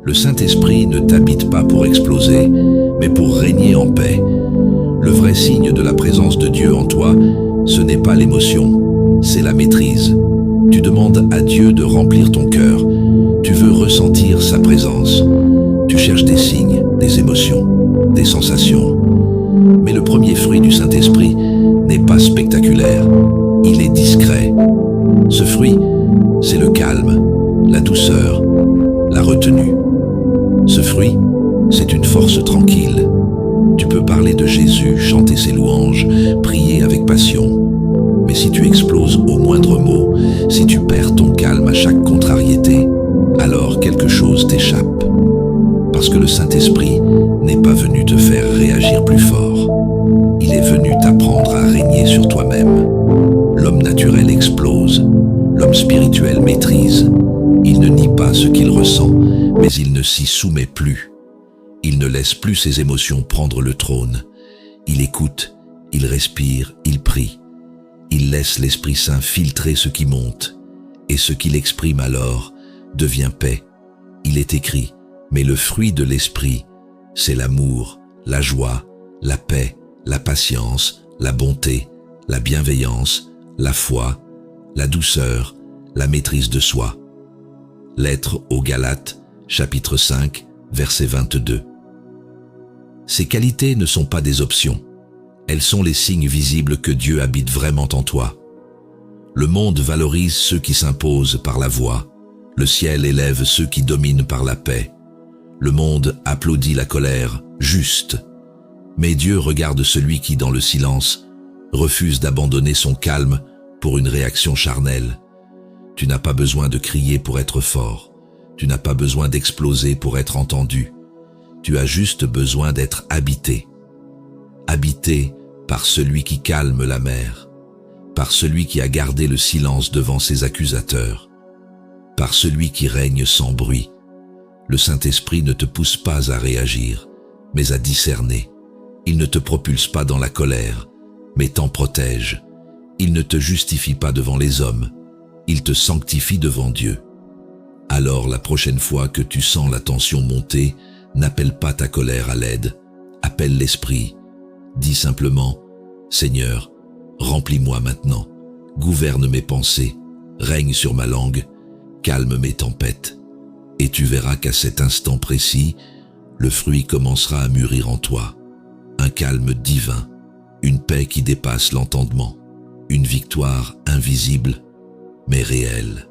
Le Saint-Esprit ne t'habite pas pour exploser, mais pour régner en paix. Le vrai signe de la présence de Dieu en toi, ce n'est pas l'émotion, c'est la maîtrise. Tu demandes à Dieu de remplir ton cœur. Tu veux ressentir sa présence. Tu cherches des signes, des émotions, des sensations. Mais le premier fruit du Saint-Esprit n'est pas spectaculaire. Il est discret. Ce fruit, c'est le calme, la douceur, la retenue. Ce fruit, c'est une force tranquille. Tu peux parler de Jésus, chanter ses louanges, prier avec passion. Mais si tu exploses au moindre mot, si tu perds ton calme à chaque contrariété, alors quelque chose t'échappe. Parce que le Saint-Esprit n'est pas venu te faire réagir plus fort. Il est venu t'apprendre à régner sur toi-même. L'homme naturel explose, l'homme spirituel maîtrise. Il ne nie pas ce qu'il ressent, mais il ne s'y soumet plus. Il ne laisse plus ses émotions prendre le trône. Il écoute, il respire, il prie. Il laisse l'Esprit Saint filtrer ce qui monte, et ce qu'il exprime alors devient paix. Il est écrit, mais le fruit de l'Esprit, c'est l'amour, la joie, la paix, la patience, la bonté, la bienveillance, la foi, la douceur, la maîtrise de soi. Lettre aux Galates, chapitre 5, verset 22. Ces qualités ne sont pas des options. Elles sont les signes visibles que Dieu habite vraiment en toi. Le monde valorise ceux qui s'imposent par la voix. Le ciel élève ceux qui dominent par la paix. Le monde applaudit la colère, juste. Mais Dieu regarde celui qui, dans le silence, refuse d'abandonner son calme pour une réaction charnelle. Tu n'as pas besoin de crier pour être fort. Tu n'as pas besoin d'exploser pour être entendu. Tu as juste besoin d'être habité. Habité par celui qui calme la mer, par celui qui a gardé le silence devant ses accusateurs, par celui qui règne sans bruit. Le Saint-Esprit ne te pousse pas à réagir, mais à discerner. Il ne te propulse pas dans la colère, mais t'en protège. Il ne te justifie pas devant les hommes, il te sanctifie devant Dieu. Alors la prochaine fois que tu sens la tension monter, n'appelle pas ta colère à l'aide, appelle l'Esprit. Dis simplement, Seigneur, remplis-moi maintenant, gouverne mes pensées, règne sur ma langue, calme mes tempêtes. Et tu verras qu'à cet instant précis, le fruit commencera à mûrir en toi. Un calme divin, une paix qui dépasse l'entendement, une victoire invisible, mais réelle.